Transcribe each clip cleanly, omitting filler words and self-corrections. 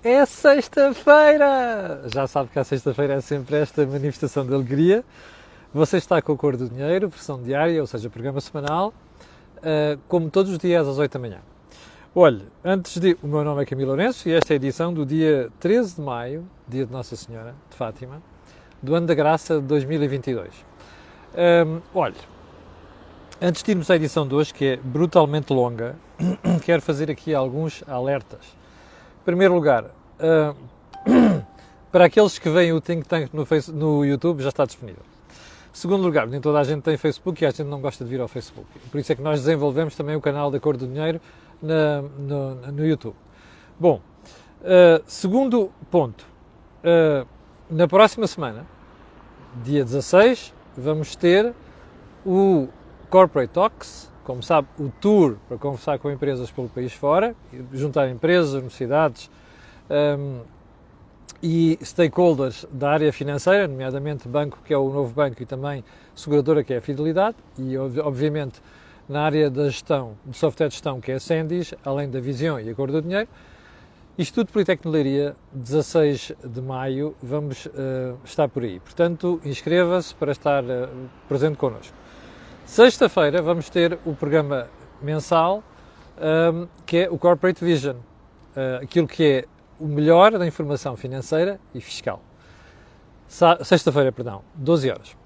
É sexta-feira! Já sabe que a sexta-feira é sempre esta manifestação de alegria. Você está com a Cor do Dinheiro, versão diária, ou seja, programa semanal, como todos os dias às 8 da manhã. Olhe, o meu nome é Camilo Lourenço e esta é a edição do dia 13 de maio, dia de Nossa Senhora de Fátima, do ano da graça de 2022. Olhe, antes de irmos à edição de hoje, que é brutalmente longa, quero fazer aqui alguns alertas. Em primeiro lugar, para aqueles que veem o Think Tank no YouTube, já está disponível. Em segundo lugar, nem toda a gente tem Facebook e a gente não gosta de vir ao Facebook. Por isso é que nós desenvolvemos também o canal da Cor do Dinheiro no YouTube. Bom, segundo ponto, na próxima semana, dia 16, vamos ter o Corporate Talks, como sabe, o tour para conversar com empresas pelo país fora, juntar empresas, universidades e stakeholders da área financeira, nomeadamente banco, que é o Novo Banco, e também seguradora, que é a Fidelidade, e obviamente na área da gestão, de software de gestão, que é a Sendis, além da Visão e a Cor do Dinheiro. Isto tudo Politécnico de Leiria, 16 de maio, vamos estar por aí. Portanto, inscreva-se para estar presente connosco. Sexta-feira vamos ter o programa mensal, que é o Corporate Vision, aquilo que é o melhor da informação financeira e fiscal. Sexta-feira, 12 horas.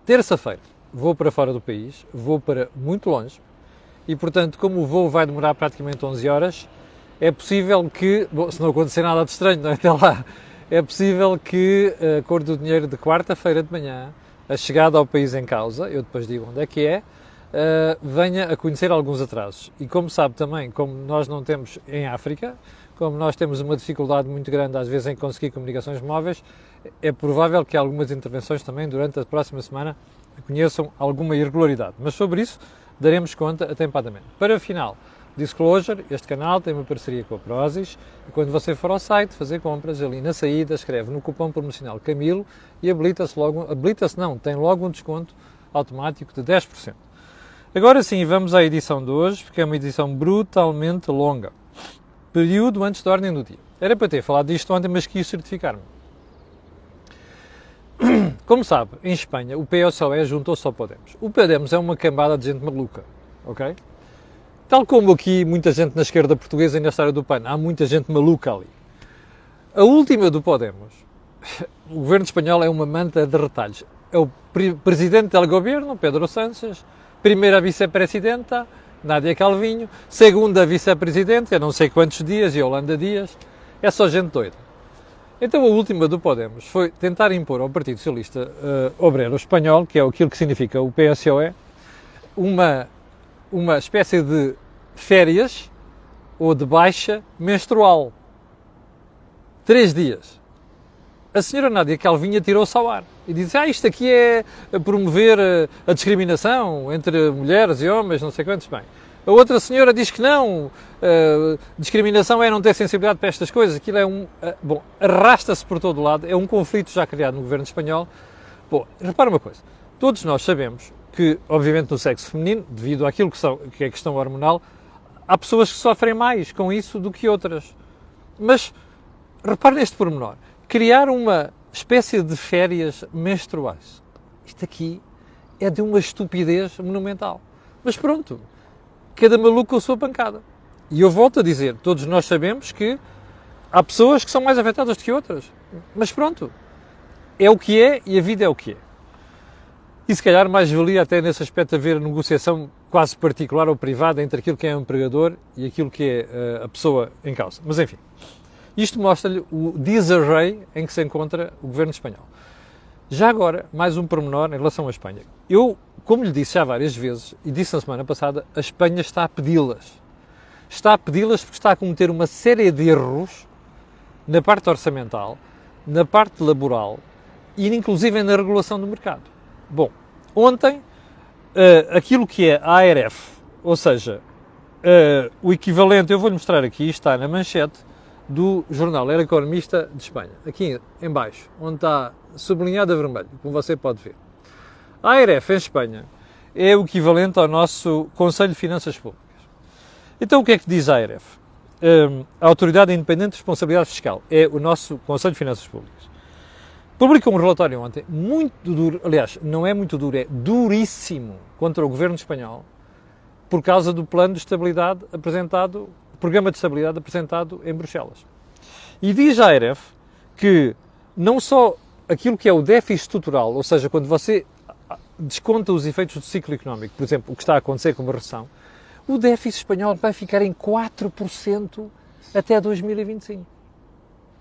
Terça-feira, vou para fora do país, vou para muito longe, e portanto, como o voo vai demorar praticamente 11 horas, é possível que, se não acontecer nada de estranho, não é, até lá, é possível que a Cor do Dinheiro de quarta-feira de manhã, a chegada ao país em causa, eu depois digo onde é que é, venha a conhecer alguns atrasos. E como sabe também, como nós não temos em África, como nós temos uma dificuldade muito grande às vezes em conseguir comunicações móveis, é provável que algumas intervenções também durante a próxima semana conheçam alguma irregularidade. Mas sobre isso daremos conta atempadamente. Para final, disclosure, este canal tem uma parceria com a Prozis, e quando você for ao site fazer compras, ali na saída escreve no cupom promocional Camilo e tem logo um desconto automático de 10%. Agora sim, vamos à edição de hoje, porque é uma edição brutalmente longa. Período antes da ordem do dia. Era para ter falado disto ontem, mas quis certificar-me. Como sabe, em Espanha, o PSOE juntou-se ao Podemos. O Podemos é uma cambada de gente maluca, ok? Tal como aqui muita gente na esquerda portuguesa e na história do PAN, há muita gente maluca ali. A última do Podemos, o governo espanhol é uma manta de retalhos. É o presidente do governo, Pedro Sánchez, primeira vice-presidenta, Nádia Calvinho, segunda vice-presidente, há não sei quantos dias, Yolanda Dias, é só gente doida. Então a última do Podemos foi tentar impor ao Partido Socialista Obreiro Espanhol, que é aquilo que significa o PSOE, uma espécie de férias ou de baixa menstrual. 3 dias. A senhora Nádia Calvinho tirou-se ao ar e disse, isto aqui é promover a discriminação entre mulheres e homens, não sei quantos, bem. A outra senhora diz que não, discriminação é não ter sensibilidade para estas coisas, aquilo é arrasta-se por todo lado, é um conflito já criado no governo espanhol. Bom, repara uma coisa, todos nós sabemos que, obviamente, no sexo feminino, devido àquilo que é a questão hormonal, há pessoas que sofrem mais com isso do que outras. Mas, repare neste pormenor, criar uma espécie de férias menstruais. Isto aqui é de uma estupidez monumental. Mas pronto, cada maluco com a sua pancada. E eu volto a dizer, todos nós sabemos que há pessoas que são mais afetadas do que outras. Mas pronto, é o que é e a vida é o que é. E se calhar mais valia até nesse aspecto haver negociação quase particular ou privada entre aquilo que é o empregador e aquilo que é a pessoa em causa. Mas enfim, isto mostra-lhe o disarray em que se encontra o governo espanhol. Já agora, mais um pormenor em relação à Espanha. Eu, como lhe disse já várias vezes, e disse na semana passada, a Espanha está a pedi-las. Está a pedi-las porque está a cometer uma série de erros na parte orçamental, na parte laboral e inclusive na regulação do mercado. Bom, ontem, aquilo que é a ARF, ou seja, o equivalente, eu vou-lhe mostrar aqui, está na manchete do jornal El Economista de Espanha, aqui em baixo, onde está sublinhado a vermelho, como você pode ver. A ARF em Espanha é o equivalente ao nosso Conselho de Finanças Públicas. Então o que é que diz a ARF? a Autoridade Independente de Responsabilidade Fiscal, é o nosso Conselho de Finanças Públicas, publicou um relatório ontem muito duro, aliás, não é muito duro, é duríssimo contra o governo espanhol, por causa do plano de estabilidade apresentado, o programa de estabilidade apresentado em Bruxelas. E diz à AREF que não só aquilo que é o déficit estrutural, ou seja, quando você desconta os efeitos do ciclo económico, por exemplo, o que está a acontecer com uma recessão, o déficit espanhol vai ficar em 4% até 2025.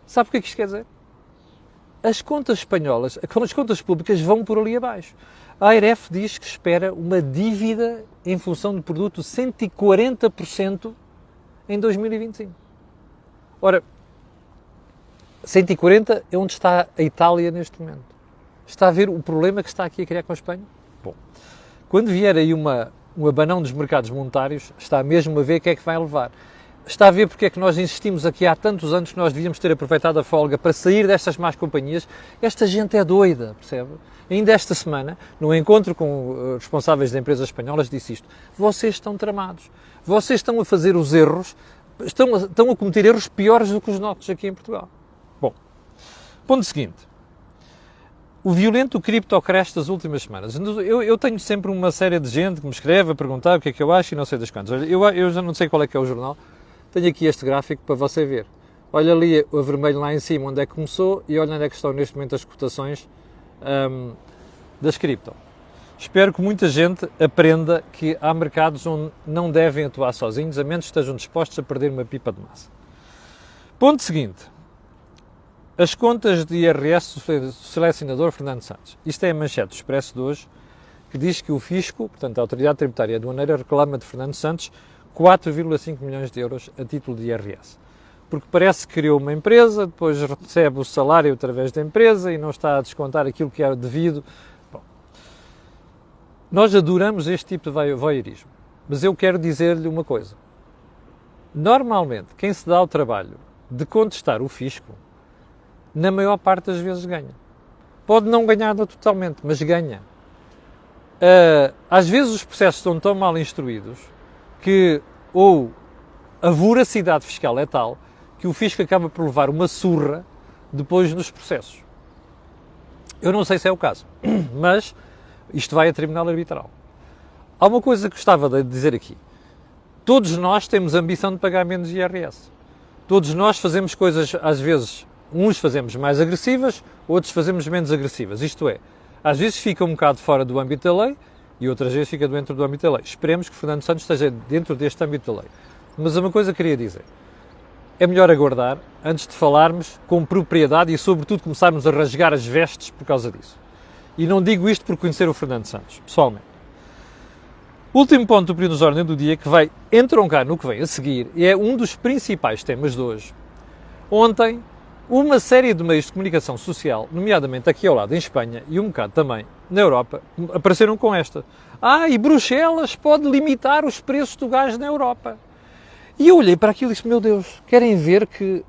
Sabe o que é que isto quer dizer? As contas espanholas, as contas públicas vão por ali abaixo. A AREF diz que espera uma dívida em função do produto de 140% em 2025. Ora, 140 é onde está a Itália neste momento. Está a ver o problema que está aqui a criar com a Espanha? Bom, quando vier aí um abanão dos mercados monetários, está mesmo a ver o que é que vai levar. Está a ver porque é que nós insistimos aqui há tantos anos que nós devíamos ter aproveitado a folga para sair destas más companhias. Esta gente é doida, percebe? Ainda esta semana, no encontro com responsáveis de empresas espanholas, disse isto. Vocês estão tramados. Vocês estão a fazer os erros, estão a cometer erros piores do que os nossos aqui em Portugal. Bom, ponto seguinte. O violento criptocrash das últimas semanas. Eu tenho sempre uma série de gente que me escreve a perguntar o que é que eu acho e não sei das quantas. Eu já não sei qual é que é o jornal. Tenho aqui este gráfico para você ver. Olha ali o vermelho lá em cima onde é que começou e olha onde é que estão neste momento as cotações das cripto. Espero que muita gente aprenda que há mercados onde não devem atuar sozinhos, a menos que estejam dispostos a perder uma pipa de massa. Ponto seguinte. As contas de IRS do selecionador Fernando Santos. Isto é a manchete do Expresso de hoje, que diz que o Fisco, portanto a Autoridade Tributária e Aduaneira, reclama de Fernando Santos 4,5 milhões de euros a título de IRS. Porque parece que criou uma empresa, depois recebe o salário através da empresa e não está a descontar aquilo que é devido. Bom, nós adoramos este tipo de voyeurismo, mas eu quero dizer-lhe uma coisa. Normalmente, quem se dá ao trabalho de contestar o Fisco, na maior parte das vezes ganha. Pode não ganhar totalmente, mas ganha. Às vezes os processos estão tão mal instruídos que ou a voracidade fiscal é tal que o fisco acaba por levar uma surra depois nos processos. Eu não sei se é o caso, mas isto vai a tribunal arbitral. Há uma coisa que gostava de dizer aqui. Todos nós temos a ambição de pagar menos IRS. Todos nós fazemos coisas, às vezes, uns fazemos mais agressivas, outros fazemos menos agressivas. Isto é, às vezes fica um bocado fora do âmbito da lei e outras vezes fica dentro do âmbito da lei. Esperemos que Fernando Santos esteja dentro deste âmbito da lei. Mas uma coisa que queria dizer. É melhor aguardar antes de falarmos com propriedade e, sobretudo, começarmos a rasgar as vestes por causa disso. E não digo isto por conhecer o Fernando Santos, pessoalmente. Último ponto do período de ordem do dia, que vai entroncar no que vem a seguir, e é um dos principais temas de hoje. Ontem, uma série de meios de comunicação social, nomeadamente aqui ao lado em Espanha e um bocado também na Europa, apareceram com esta. E Bruxelas pode limitar os preços do gás na Europa. E eu olhei para aquilo e disse, meu Deus, querem ver que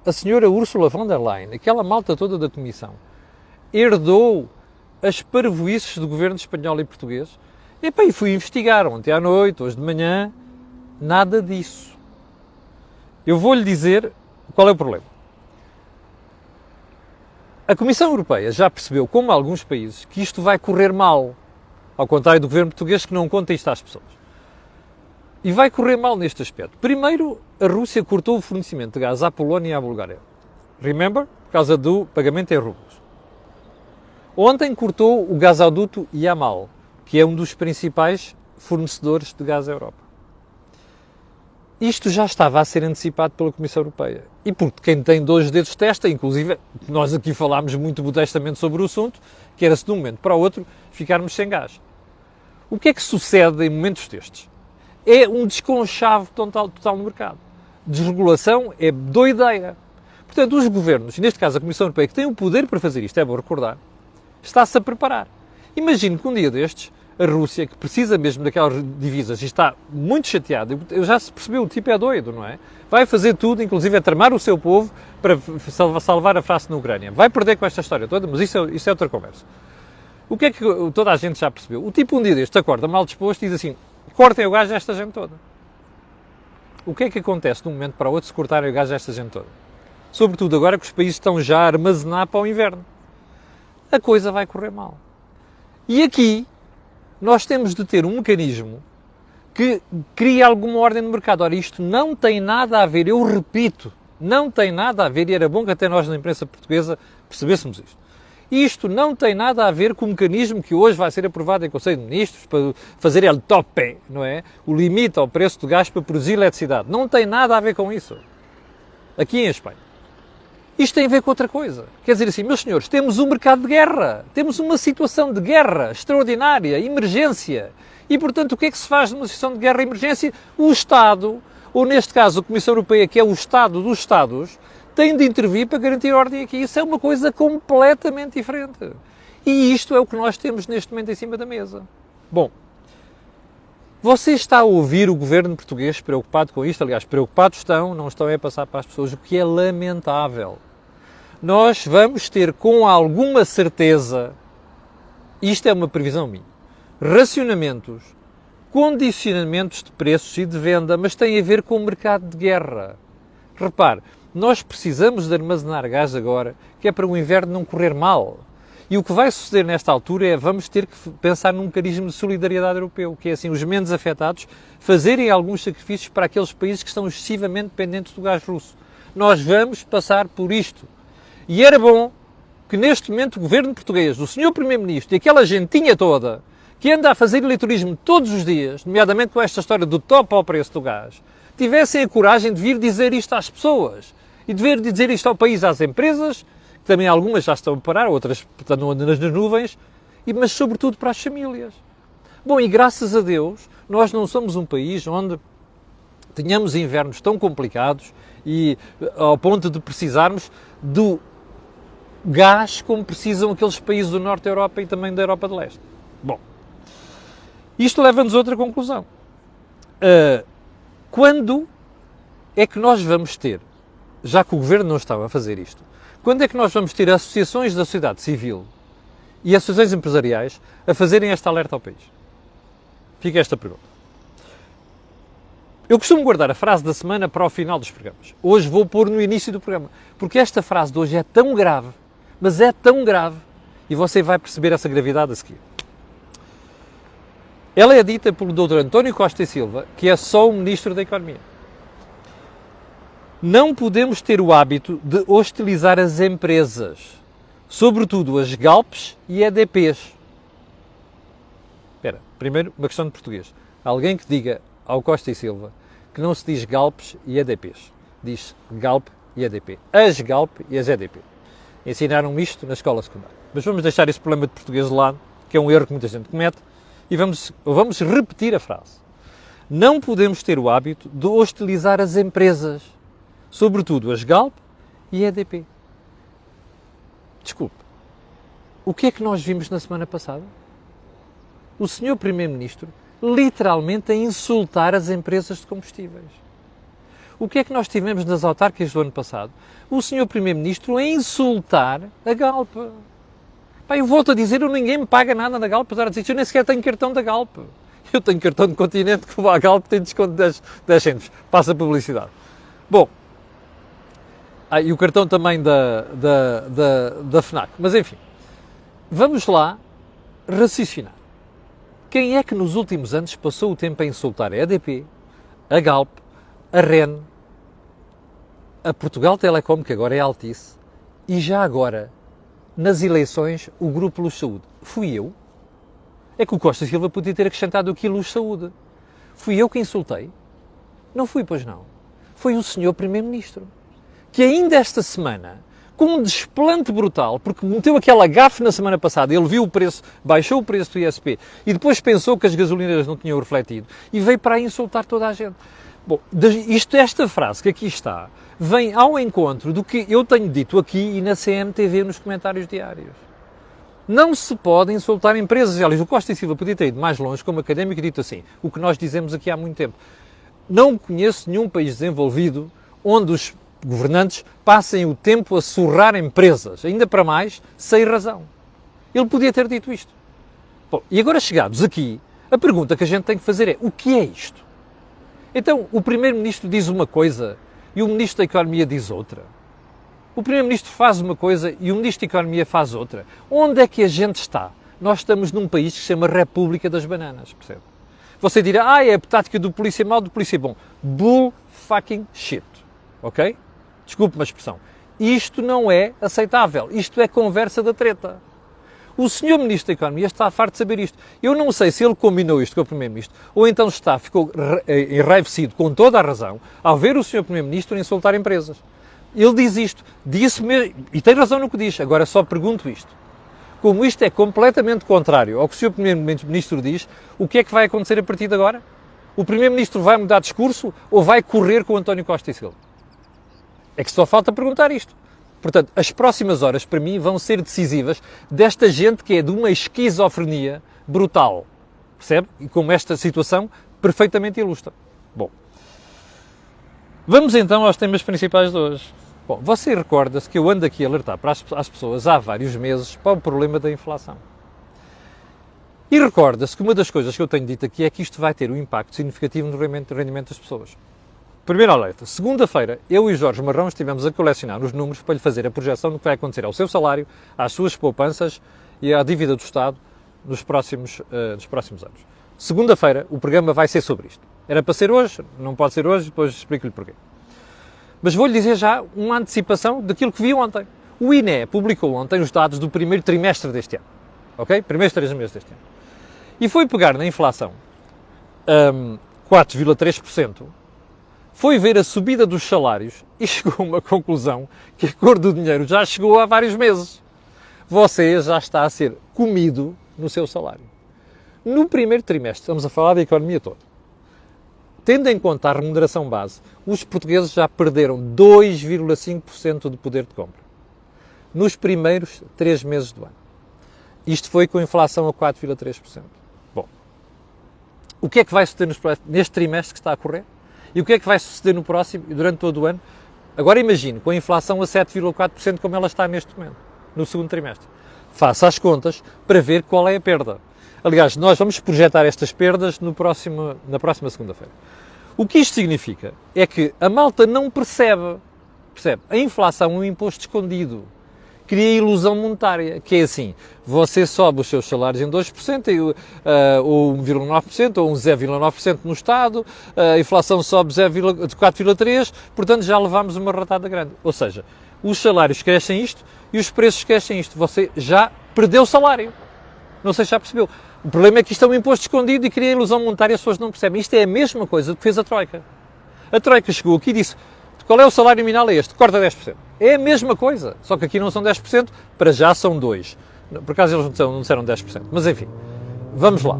a senhora Ursula von der Leyen, aquela malta toda da Comissão, herdou as parvoíces do governo espanhol e português? E fui investigar ontem à noite, hoje de manhã, nada disso. Eu vou-lhe dizer qual é o problema. A Comissão Europeia já percebeu, como alguns países, que isto vai correr mal, ao contrário do governo português que não conta isto às pessoas. E vai correr mal neste aspecto. Primeiro, a Rússia cortou o fornecimento de gás à Polónia e à Bulgária. Remember? Por causa do pagamento em rublos. Ontem cortou o gasoduto Yamal, que é um dos principais fornecedores de gás à Europa. Isto já estava a ser antecipado pela Comissão Europeia. E porque quem tem dois dedos testa, inclusive nós aqui falámos muito modestamente sobre o assunto, que era se de um momento para o outro ficarmos sem gás. O que é que sucede em momentos destes? É um desconchavo total no mercado. Desregulação é doideira. Portanto, os governos, neste caso a Comissão Europeia, que tem o poder para fazer isto, é bom recordar, está-se a preparar. Imagino que um dia destes, a Rússia, que precisa mesmo daquelas divisas e está muito chateada, já se percebeu, o tipo é doido, não é? Vai fazer tudo, inclusive a tramar o seu povo para salvar a face na Ucrânia. Vai perder com esta história toda, mas isso é outra conversa. O que é que toda a gente já percebeu? O tipo um dia destes acorda mal disposto e diz assim, cortem o gás a esta gente toda. O que é que acontece de um momento para o outro se cortarem o gás a esta gente toda? Sobretudo agora que os países estão já a armazenar para o inverno. A coisa vai correr mal. E aqui nós temos de ter um mecanismo que crie alguma ordem no mercado. Ora, isto não tem nada a ver, eu repito, não tem nada a ver, e era bom que até nós na imprensa portuguesa percebêssemos isto. Isto não tem nada a ver com o mecanismo que hoje vai ser aprovado em Conselho de Ministros para fazer el tope, não é? O limite ao preço do gás para produzir eletricidade. Não tem nada a ver com isso. Aqui em Espanha. Isto tem a ver com outra coisa. Quer dizer assim, meus senhores, temos um mercado de guerra. Temos uma situação de guerra extraordinária, emergência. E, portanto, o que é que se faz numa situação de guerra e emergência? O Estado, ou neste caso a Comissão Europeia, que é o Estado dos Estados, tem de intervir para garantir a ordem aqui. Isso é uma coisa completamente diferente. E isto é o que nós temos neste momento em cima da mesa. Bom, você está a ouvir o governo português preocupado com isto? Aliás, preocupados estão, não estão a passar para as pessoas, o que é lamentável. Nós vamos ter com alguma certeza, isto é uma previsão minha, racionamentos, condicionamentos de preços e de venda, mas tem a ver com o mercado de guerra. Repare, nós precisamos de armazenar gás agora, que é para o inverno não correr mal. E o que vai suceder nesta altura é vamos ter que pensar num mecanismo de solidariedade europeu, que é assim, os menos afetados fazerem alguns sacrifícios para aqueles países que estão excessivamente dependentes do gás russo. Nós vamos passar por isto. E era bom que neste momento o governo português, o senhor Primeiro-Ministro e aquela gentinha toda que anda a fazer eleitorismo todos os dias, nomeadamente com esta história do topo ao preço do gás, tivessem a coragem de vir dizer isto às pessoas e de vir dizer isto ao país, às empresas, que também algumas já estão a parar, outras estão nas nuvens, mas sobretudo para as famílias. Bom, e graças a Deus, nós não somos um país onde tenhamos invernos tão complicados e ao ponto de precisarmos do gás como precisam aqueles países do Norte da Europa e também da Europa de Leste. Bom, isto leva-nos a outra conclusão. Quando é que nós vamos ter, já que o Governo não estava a fazer isto, quando é que nós vamos ter associações da sociedade civil e associações empresariais a fazerem esta alerta ao país? Fica esta pergunta. Eu costumo guardar a frase da semana para o final dos programas. Hoje vou pôr no início do programa, porque esta frase de hoje é tão grave, mas é tão grave, e você vai perceber essa gravidade a seguir. Ela é dita pelo Dr. António Costa e Silva, que é só o Ministro da Economia. Não podemos ter o hábito de hostilizar as empresas, sobretudo as Galps e EDPs. Espera, primeiro uma questão de português. Alguém que diga ao Costa e Silva que não se diz Galps e EDPs. Diz Galp e EDP. As Galp e as EDP. Ensinaram isto na escola secundária. Mas vamos deixar esse problema de português de lado, que é um erro que muita gente comete, e vamos repetir a frase. Não podemos ter o hábito de hostilizar as empresas, sobretudo as Galp e EDP. Desculpe, o que é que nós vimos na semana passada? O senhor Primeiro-Ministro literalmente a insultar as empresas de combustíveis. O que é que nós tivemos nas autárquicas do ano passado? O senhor Primeiro-Ministro a insultar a Galp. Pá, eu volto a dizer, ninguém me paga nada na Galp, apesar de dizer, eu nem sequer tenho cartão da Galp. Eu tenho cartão de Continente, que a Galp tem desconto de 10 cêntimos. Passa a publicidade. Bom, e o cartão também da FNAC. Mas enfim, vamos lá raciocinar. Quem é que nos últimos anos passou o tempo a insultar a EDP, a Galp, a REN, a Portugal Telecom, que agora é Altice, e já agora, nas eleições, o Grupo Luz Saúde? Fui eu? É que o Costa Silva podia ter acrescentado aqui Luz Saúde. Fui eu que insultei? Não fui, pois não. Foi o senhor Primeiro-Ministro, que ainda esta semana, com um desplante brutal, porque meteu aquela gafe na semana passada, ele viu o preço, baixou o preço do ISP e depois pensou que as gasolinas não tinham refletido e veio para aí insultar toda a gente. Bom, esta frase que aqui está, vem ao encontro do que eu tenho dito aqui e na CMTV nos comentários diários. Não se pode insultar empresas. Aliás, o Costa e Silva podia ter ido mais longe como académico e dito assim, o que nós dizemos aqui há muito tempo. Não conheço nenhum país desenvolvido onde os governantes passem o tempo a surrar empresas, ainda para mais, sem razão. Ele podia ter dito isto. Bom, e agora chegados aqui, a pergunta que a gente tem que fazer é, o que é isto? Então, o Primeiro-Ministro diz uma coisa e o Ministro da Economia diz outra. O Primeiro-Ministro faz uma coisa e o Ministro da Economia faz outra. Onde é que a gente está? Nós estamos num país que se chama República das Bananas, percebe? Você dirá, é a tática do polícia mau, do polícia bom. Bull fucking shit, ok? Desculpe-me a expressão. Isto não é aceitável. Isto é conversa da treta. O Sr. Ministro da Economia está farto de saber isto. Eu não sei se ele combinou isto com o Primeiro-Ministro ou então ficou enraivecido com toda a razão ao ver o Sr. Primeiro-Ministro insultar empresas. Ele diz isto, disse mesmo, e tem razão no que diz, agora só pergunto isto. Como isto é completamente contrário ao que o Sr. Primeiro-Ministro diz, o que é que vai acontecer a partir de agora? O Primeiro-Ministro vai mudar de discurso ou vai correr com o António Costa e Silva? É que só falta perguntar isto. Portanto, as próximas horas, para mim, vão ser decisivas desta gente que é de uma esquizofrenia brutal. Percebe? E como esta situação perfeitamente ilustra. Bom, vamos então aos temas principais de hoje. Bom, você recorda-se que eu ando aqui a alertar para as pessoas há vários meses para o problema da inflação. E recorda-se que uma das coisas que eu tenho dito aqui é que isto vai ter um impacto significativo no rendimento das pessoas. Primeiro alerta. Segunda-feira, eu e Jorge Marrão estivemos a colecionar os números para lhe fazer a projeção do que vai acontecer ao seu salário, às suas poupanças e à dívida do Estado nos próximos anos. Segunda-feira, o programa vai ser sobre isto. Era para ser hoje, não pode ser hoje, depois explico-lhe porquê. Mas vou-lhe dizer já uma antecipação daquilo que vi ontem. O INE publicou ontem os dados do primeiro trimestre deste ano. Ok? Primeiros 3 meses deste ano. E foi pegar na inflação 4,3%, foi ver a subida dos salários e chegou a uma conclusão que a cor do dinheiro já chegou há vários meses. Você já está a ser comido no seu salário. No primeiro trimestre, estamos a falar da economia toda, tendo em conta a remuneração base, os portugueses já perderam 2,5% de poder de compra. Nos primeiros 3 meses do ano. Isto foi com inflação a 4,3%. Bom, o que é que vai suceder neste trimestre que está a correr? E o que é que vai suceder no próximo e durante todo o ano? Agora imagine, com a inflação a 7,4% como ela está neste momento, no segundo trimestre. Faça as contas para ver qual é a perda. Aliás, nós vamos projetar estas perdas na próxima segunda-feira. O que isto significa é que a malta não percebe. A inflação é um imposto escondido. Cria ilusão monetária, que é assim, você sobe os seus salários em 2%, ou 1,9%, ou 0,9% no Estado, a inflação sobe 4,3%, portanto já levámos uma ratada grande. Ou seja, os salários crescem isto e os preços crescem isto. Você já perdeu o salário. Não sei se já percebeu. O problema é que isto é um imposto escondido e cria ilusão monetária e as pessoas não percebem. Isto é a mesma coisa que fez a Troika. A Troika chegou aqui e disse, qual é o salário nominal? É este, corta 10%. É a mesma coisa, só que aqui não são 10%, para já são 2%. Por acaso eles não disseram 10%, mas enfim, vamos lá.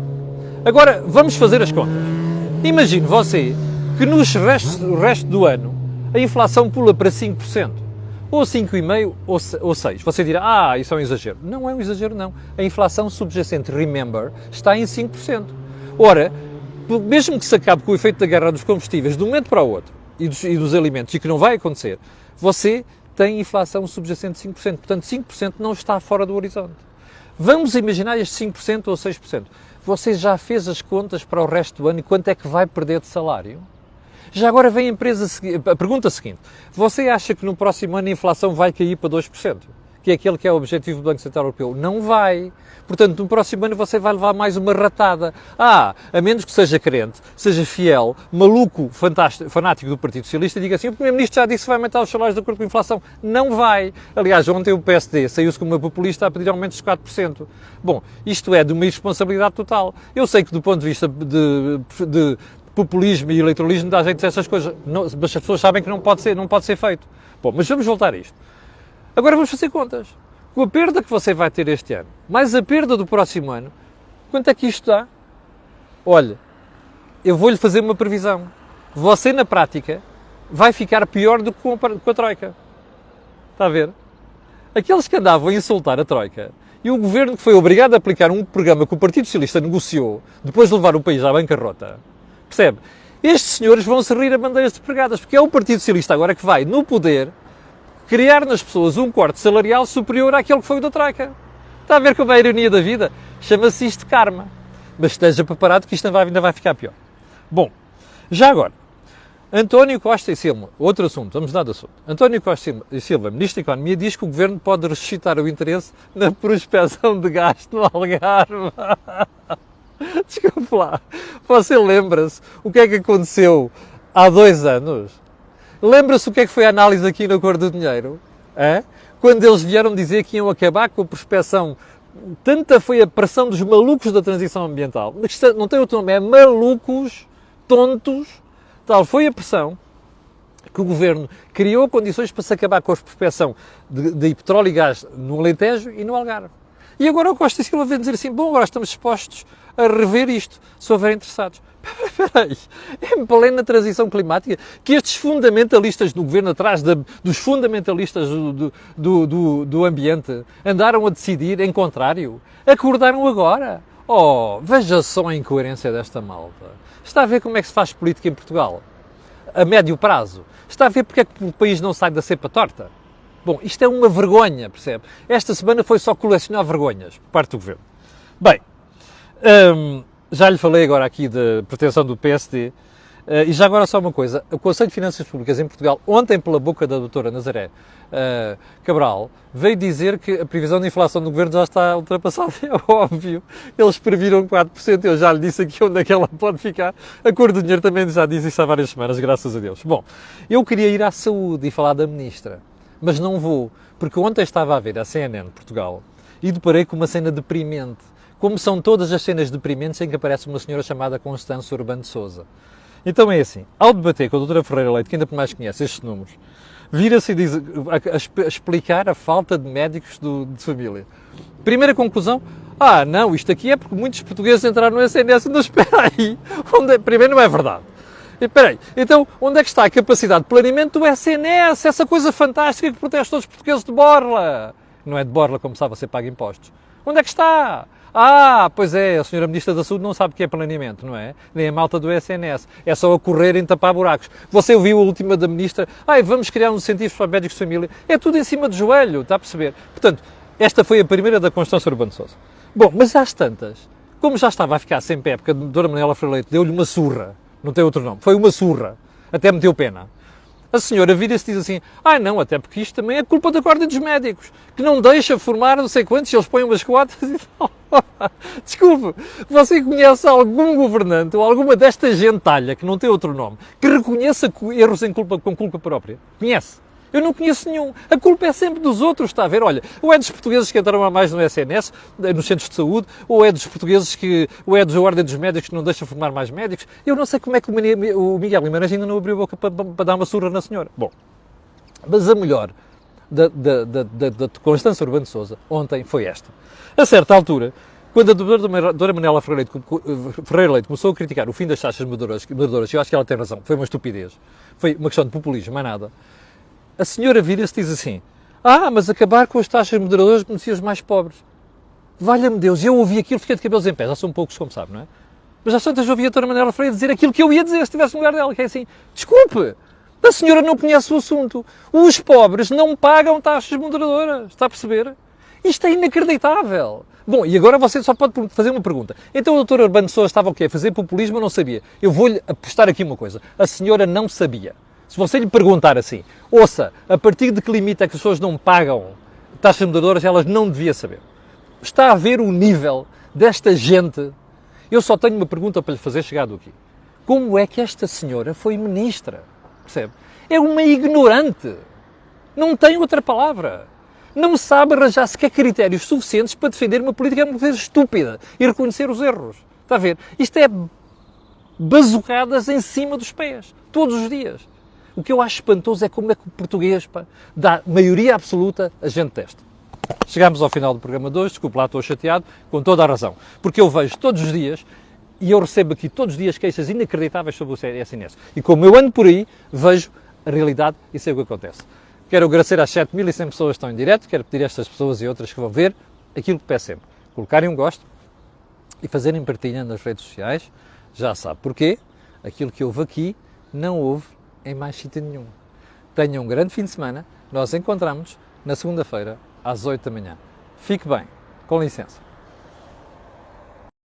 Agora, vamos fazer as contas. Imagine você que no resto do ano a inflação pula para 5%, ou 5,5% ou 6%. Você dirá, isso é um exagero. Não é um exagero, não. A inflação subjacente, remember, está em 5%. Ora, mesmo que se acabe com o efeito da guerra dos combustíveis de um momento para o outro, e dos alimentos, e que não vai acontecer, você tem inflação subjacente de 5%. Portanto, 5% não está fora do horizonte. Vamos imaginar estes 5% ou 6%. Você já fez as contas para o resto do ano e quanto é que vai perder de salário? Já agora vem a pergunta seguinte. Você acha que no próximo ano a inflação vai cair para 2%? Que é aquele que é o objetivo do Banco Central Europeu? Não vai. Portanto, no próximo ano você vai levar mais uma ratada. A menos que seja crente, seja fiel, maluco, fanático do Partido Socialista e diga assim, o Primeiro-Ministro já disse que vai aumentar os salários de acordo com a inflação. Não vai. Aliás, ontem o PSD saiu-se como uma populista a pedir aumentos de 4%. Bom, isto é de uma irresponsabilidade total. Eu sei que do ponto de vista de populismo e eleitoralismo dá jeito dessas coisas, mas as pessoas sabem que não pode ser feito. Bom, mas vamos voltar a isto. Agora vamos fazer contas. Com a perda que você vai ter este ano, mais a perda do próximo ano, quanto é que isto dá? Olha, eu vou-lhe fazer uma previsão. Você, na prática, vai ficar pior do que com a Troika. Está a ver? Aqueles que andavam a insultar a Troika e o governo que foi obrigado a aplicar um programa que o Partido Socialista negociou depois de levar o país à bancarrota, percebe? Estes senhores vão se rir a bandeiras despregadas, porque é o Partido Socialista agora que vai, no poder, criar nas pessoas um corte salarial superior àquele que foi o da Troika. Está a ver como é a ironia da vida? Chama-se isto karma. Mas esteja preparado que isto ainda vai ficar pior. Bom, já agora, António Costa e Silva, outro assunto, vamos mudar de assunto. António Costa e Silva, Ministro da Economia, diz que o Governo pode ressuscitar o interesse na prospecção de gás no Algarve. Desculpe lá, você lembra-se o que é que aconteceu há 2 anos? Lembra-se o que é que foi a análise aqui no Cor do Dinheiro? Quando eles vieram dizer que iam acabar com a prospecção. Tanta foi a pressão dos malucos da transição ambiental. Não tem outro nome, é malucos, tontos. Tal foi a pressão que o Governo criou condições para se acabar com a prospecção de petróleo e gás no Alentejo e no Algarve. E agora o Costa e Silva vem dizer assim, bom, agora estamos dispostos a rever isto, se houverem interessados. Espera aí, é em plena transição climática que estes fundamentalistas do Governo, atrás dos fundamentalistas do ambiente, andaram a decidir em contrário? Acordaram agora? Oh, veja só a incoerência desta malta. Está a ver como é que se faz política em Portugal? A médio prazo. Está a ver porque é que o país não sai da cepa torta? Bom, isto é uma vergonha, percebe? Esta semana foi só colecionar vergonhas por parte do Governo. Bem, já lhe falei agora aqui da proteção do PSD, e já agora só uma coisa, o Conselho de Finanças Públicas em Portugal, ontem pela boca da doutora Nazaré Cabral, veio dizer que a previsão de inflação do Governo já está ultrapassada, é óbvio, eles previram 4%, eu já lhe disse aqui onde é que ela pode ficar, a Cor do Dinheiro também já disse isso há várias semanas, graças a Deus. Bom, eu queria ir à saúde e falar da Ministra, mas não vou, porque ontem estava a ver a CNN de Portugal e deparei com uma cena deprimente, como são todas as cenas deprimentes em que aparece uma senhora chamada Constância Urbano de Sousa. Então é assim, ao debater com a doutora Ferreira Leite, que ainda por mais conhece estes números, vira-se e diz, a explicar a falta de médicos de família. Primeira conclusão, não, isto aqui é porque muitos portugueses entraram no SNS. Não, espera aí, primeiro não é verdade. Espera aí, então onde é que está a capacidade de planeamento do SNS, essa coisa fantástica que protege todos os portugueses de borla? Não é de borla, como sabe, você paga impostos. Onde é que está? Pois é, a senhora Ministra da Saúde não sabe o que é planeamento, não é? Nem a malta do SNS. É só a correr em tapar buracos. Você ouviu a última da Ministra? Vamos criar um incentivo para médicos de família. É tudo em cima do joelho, está a perceber? Portanto, esta foi a primeira da Constância Urbano de Sousa. Bom, mas às tantas, como já estava a ficar sem pé, porque a doutora Manuela Ferreira Leite deu-lhe uma surra, não tem outro nome, foi uma surra, até meteu pena. A senhora vira-se e diz assim, não, até porque isto também é culpa da Ordem dos Médicos, que não deixa formar não sei quantos, eles põem umas quotas e tal. Desculpe, você conhece algum governante ou alguma desta gentalha, que não tem outro nome, que reconheça erros com culpa própria? Conhece? Eu não conheço nenhum. A culpa é sempre dos outros, está a ver? Olha, ou é dos portugueses que entraram a mais no SNS, nos centros de saúde, ou é dos portugueses ou é da Ordem dos Médicos que não deixa formar mais médicos. Eu não sei como é que o Miguel Guimarães ainda não abriu a boca para dar uma surra na senhora. Bom, mas a melhor da Constância Urbano de Sousa ontem foi esta. A certa altura, quando a doutora Manuela Ferreira Leite começou a criticar o fim das taxas moderadoras, eu acho que ela tem razão, foi uma estupidez, foi uma questão de populismo, mais nada. A senhora vira-se e diz assim, mas acabar com as taxas moderadoras beneficia os mais pobres. Valha-me Deus, eu ouvi aquilo, fiquei de cabelos em pé, já são poucos, como sabe, não é? Mas às tantas eu ouvi a doutora Manuela Ferreira dizer aquilo que eu ia dizer se estivesse no lugar dela, que é assim, desculpe, a senhora não conhece o assunto, os pobres não pagam taxas moderadoras, está a perceber? Isto é inacreditável. Bom, e agora você só pode fazer uma pergunta. Então o doutor Urbano de Sousa estava o quê? A fazer populismo? Eu não sabia. Eu vou-lhe apostar aqui uma coisa. A senhora não sabia. Se você lhe perguntar assim, ouça, a partir de que limite é que as pessoas não pagam taxas moderadoras, elas não devia saber. Está a ver o nível desta gente? Eu só tenho uma pergunta para lhe fazer chegado aqui. Como é que esta senhora foi ministra? Percebe? É uma ignorante. Não tem outra palavra. Não sabe arranjar sequer critérios suficientes para defender uma política muitas vezes estúpida e reconhecer os erros. Está a ver? Isto é bazucadas em cima dos pés, todos os dias. O que eu acho espantoso é como é que o português, dá maioria absoluta, a gente testa. Chegámos ao final do programa de hoje, desculpe lá, estou chateado, com toda a razão. Porque eu vejo todos os dias, e eu recebo aqui todos os dias queixas inacreditáveis sobre o SNS. E como eu ando por aí, vejo a realidade e sei o que acontece. Quero agradecer às 7.100 pessoas que estão em direto, quero pedir a estas pessoas e outras que vão ver aquilo que peço sempre. Colocarem um gosto e fazerem partilha nas redes sociais. Já sabe porquê. Aquilo que houve aqui não houve em mais sítio nenhum. Tenham um grande fim de semana. Nós encontramos na segunda-feira às 8 da manhã. Fique bem. Com licença.